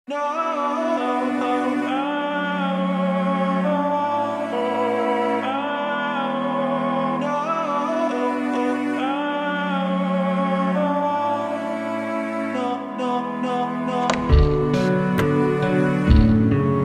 Cette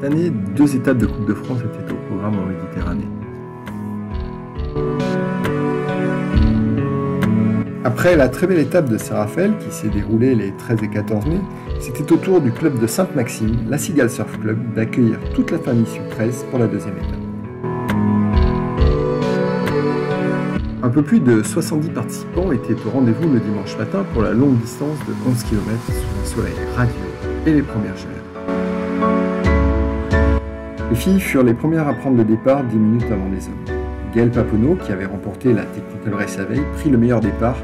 année, 2 étapes de Coupe de France étaient au programme en Méditerranée. Après la très belle étape de Saint-Raphaël, qui s'est déroulée les 13 et 14 mai, c'était au tour du club de Sainte-Maxime, la Cigale Surf Club, d'accueillir toute la famille Sup-13 pour la 2e étape. Un peu plus de 70 participants étaient au rendez-vous le dimanche matin pour la longue distance de 11 km sous un soleil radieux et les premières chaleurs. Les filles furent les premières à prendre le départ 10 minutes avant les hommes. Gaëlle Paponneau, qui avait remporté la Technical Race la veille, prit le meilleur départ,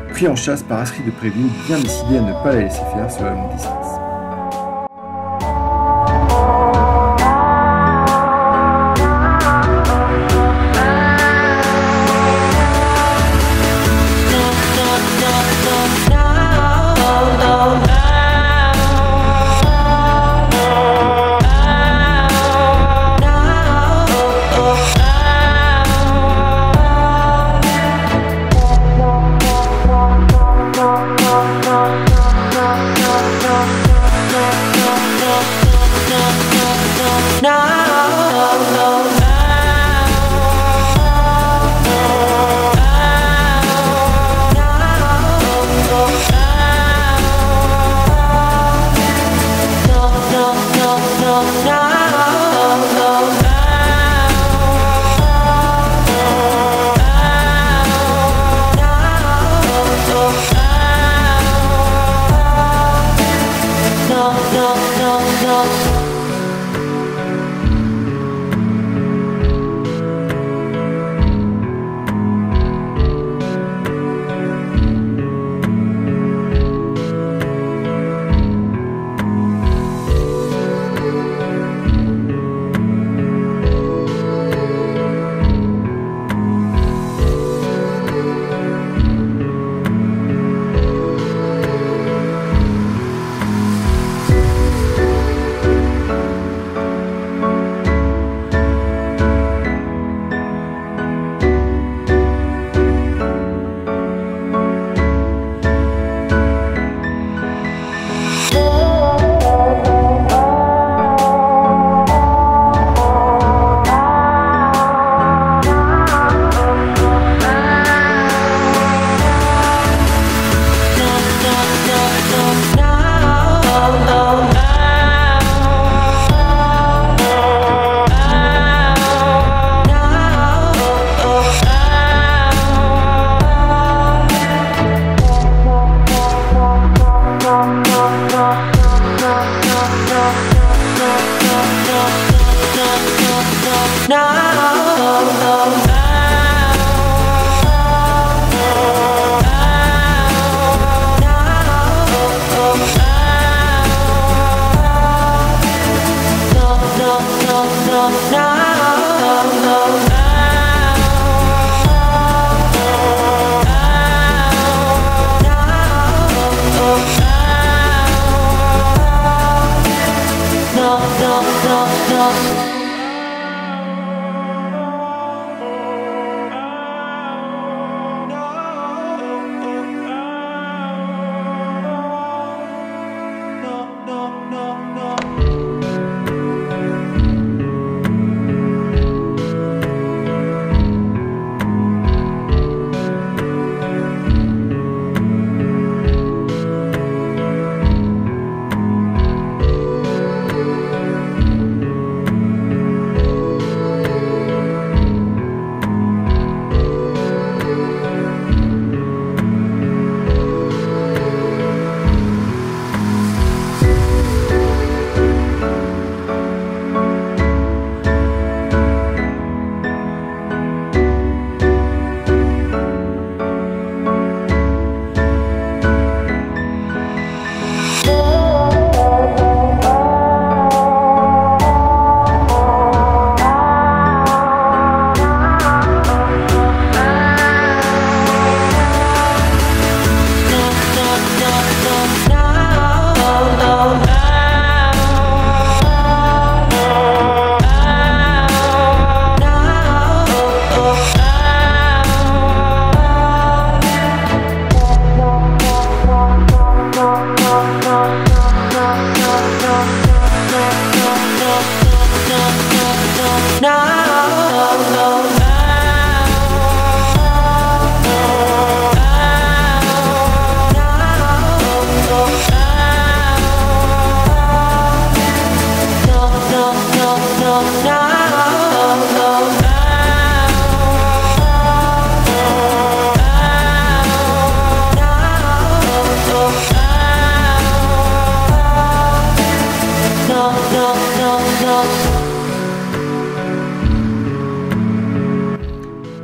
pris en chasse par Astrid de Préville, bien décidée à ne pas la laisser faire sur la longue distance.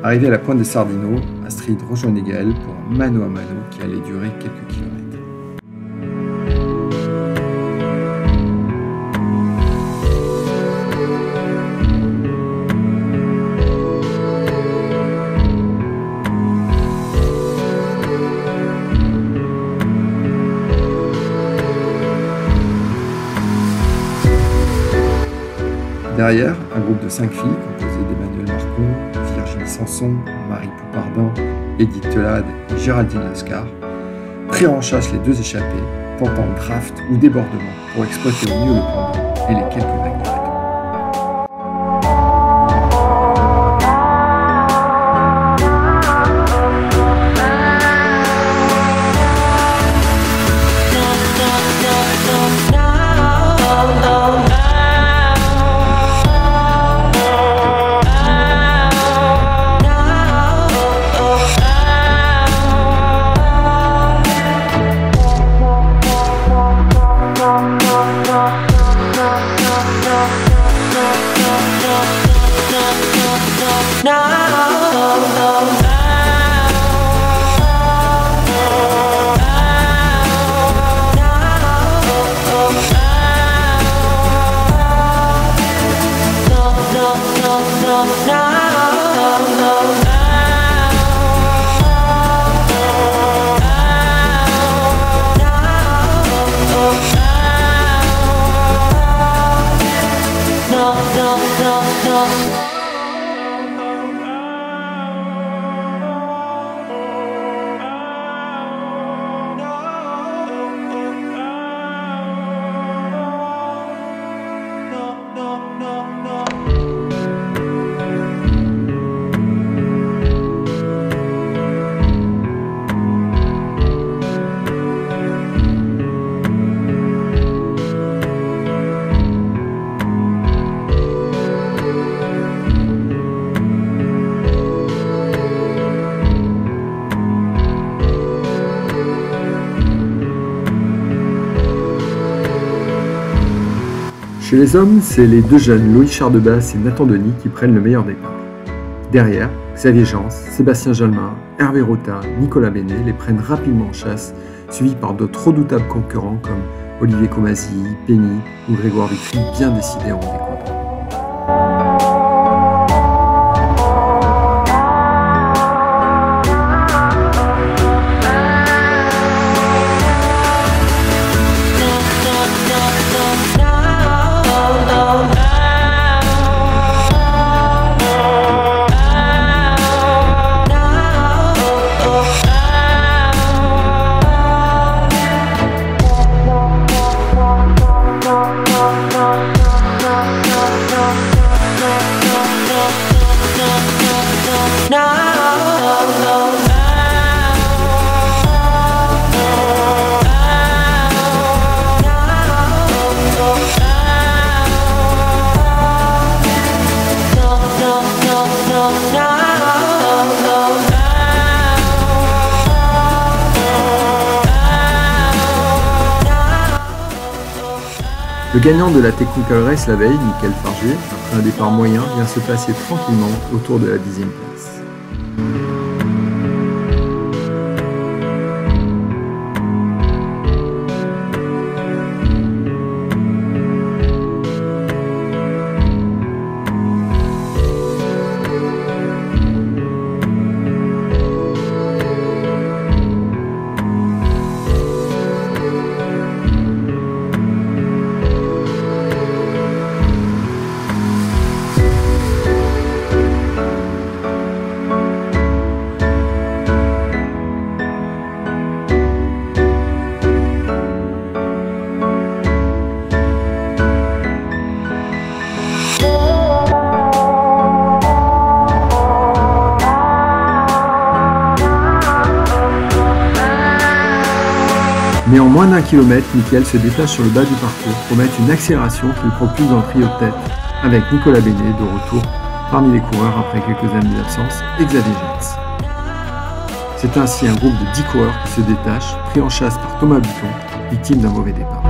Arrivé à la pointe des Sardinots, Astrid rejoignait Gaël pour un mano à mano qui allait durer quelques kilomètres. Derrière, un groupe de 5 filles composé d'Emmanuelle Marcon, Virginie Sanson, Marie Poupardin, Edith Telade et Géraldine Lascar prirent en chasse les 2 échappés, tentant draft ou débordement pour exploiter au mieux le plan d'eau et les quelques vagues de bateau. Chez les hommes, c'est les 2 jeunes Loïc Chardebas et Nathan Denis qui prennent le meilleur départ. Derrière, Xavier Jans, Sébastien Jalmin, Hervé Rota, Nicolas Bénet les prennent rapidement en chasse, suivis par d'autres redoutables concurrents comme Olivier Comasi, Penny ou Grégoire Vitry, bien décidés à en découdre. Le gagnant de la Technical Race la veille, Mickaël Fargier, après un départ moyen, vient se placer tranquillement autour de la 10e place. Mais en moins d'1 kilomètre, Mickaël se détache sur le bas du parcours pour mettre une accélération qui le propulse dans le trio de tête, avec Nicolas Bénet de retour parmi les coureurs après quelques années d'absence et Xavier Jans. C'est ainsi un groupe de 10 coureurs qui se détachent, pris en chasse par Thomas Buton, victime d'un mauvais départ.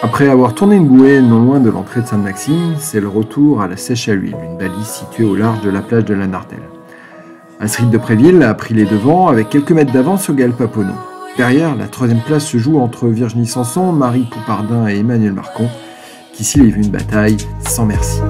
Après avoir tourné une bouée non loin de l'entrée de Sainte-Maxime, c'est le retour à la Sèche à l'Huile, une balise située au large de la plage de la Nartelle. Astrid de Préville a pris les devants avec quelques mètres d'avance sur Gaël Paponneau. Derrière, la troisième place se joue entre Virginie Sanson, Marie Poupardin et Emmanuel Marcon, qui s'y livrent une bataille sans merci.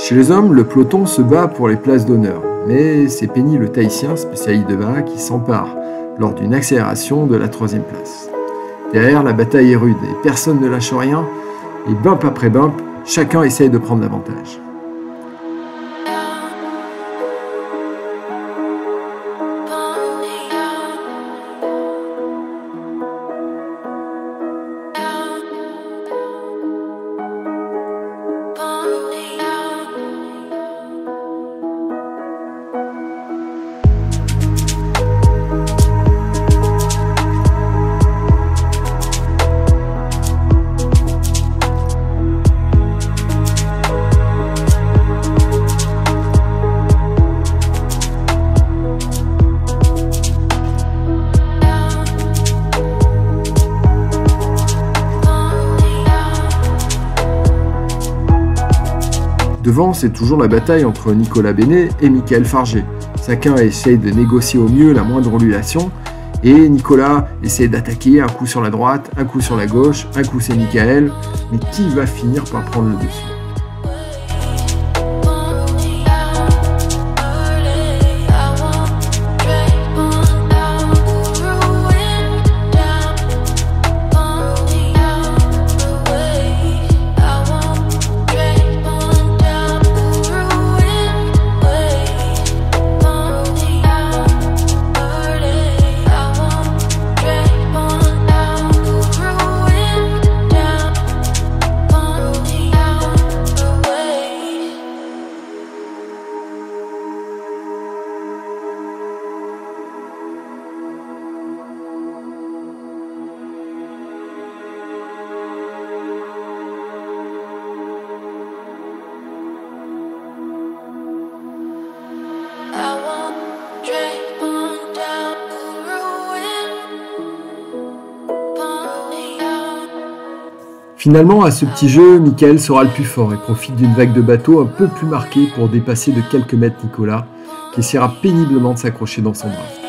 Chez les hommes, le peloton se bat pour les places d'honneur, mais c'est Penny le Tahitien, spécialiste de Vaha, qui s'empare lors d'une accélération de la troisième place. Derrière, la bataille est rude et personne ne lâche rien, et bump après bump, chacun essaye de prendre l'avantage. Devant, c'est toujours la bataille entre Nicolas Bénet et Michael Fargé. Chacun essaye de négocier au mieux la moindre ondulation, et Nicolas essaie d'attaquer un coup sur la droite, un coup sur la gauche, un coup c'est Michael, mais qui va finir par prendre le dessus ? Finalement, à ce petit jeu, Michael sera le plus fort et profite d'une vague de bateau un peu plus marquée pour dépasser de quelques mètres Nicolas, qui essaiera péniblement de s'accrocher dans son draft.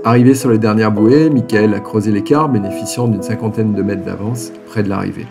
Arrivé sur les dernières bouées, Michael a creusé l'écart, bénéficiant d'une cinquantaine de mètres d'avance près de l'arrivée.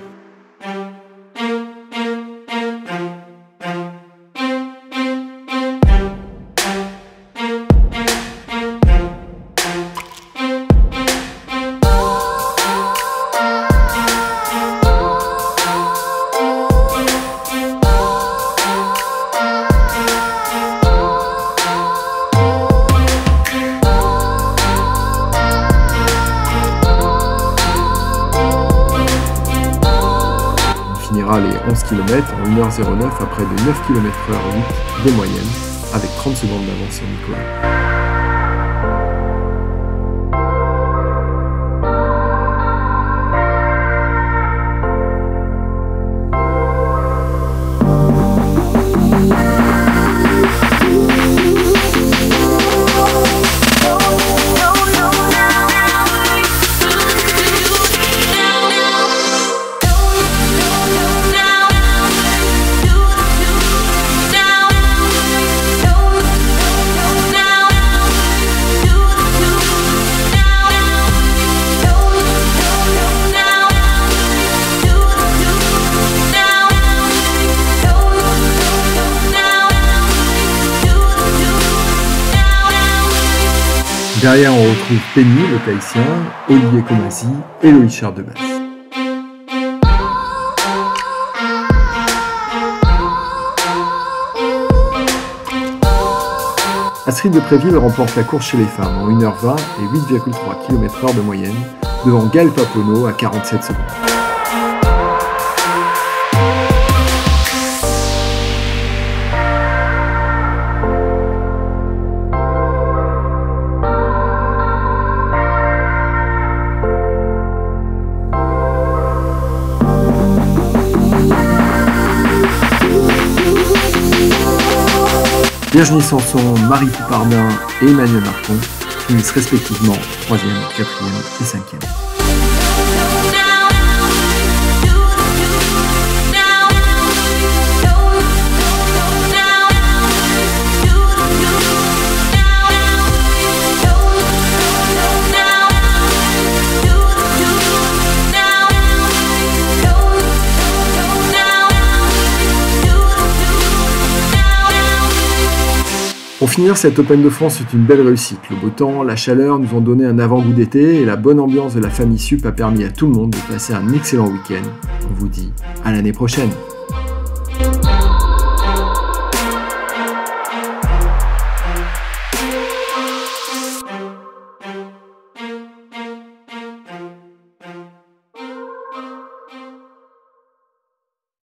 Les 11 km en 1h09 à près de 9 km/h de moyenne, avec 30 secondes d'avance sur Nicolas. Derrière, on retrouve Penny, le Tahitien, Olivier Comassi et Loïc Chardebas. Astrid de Préville remporte la course chez les femmes en 1h20 et 8,3 km/h de moyenne, devant Gaël Paponneau à 47 secondes. Virginie Sanson, Marie Poupardin et Emmanuel Marcon finissent respectivement 3e, 4e et 5e. Pour finir, cette Open de France est une belle réussite. Le beau temps, la chaleur nous ont donné un avant-goût d'été et la bonne ambiance de la famille Sup a permis à tout le monde de passer un excellent week-end. On vous dit à l'année prochaine.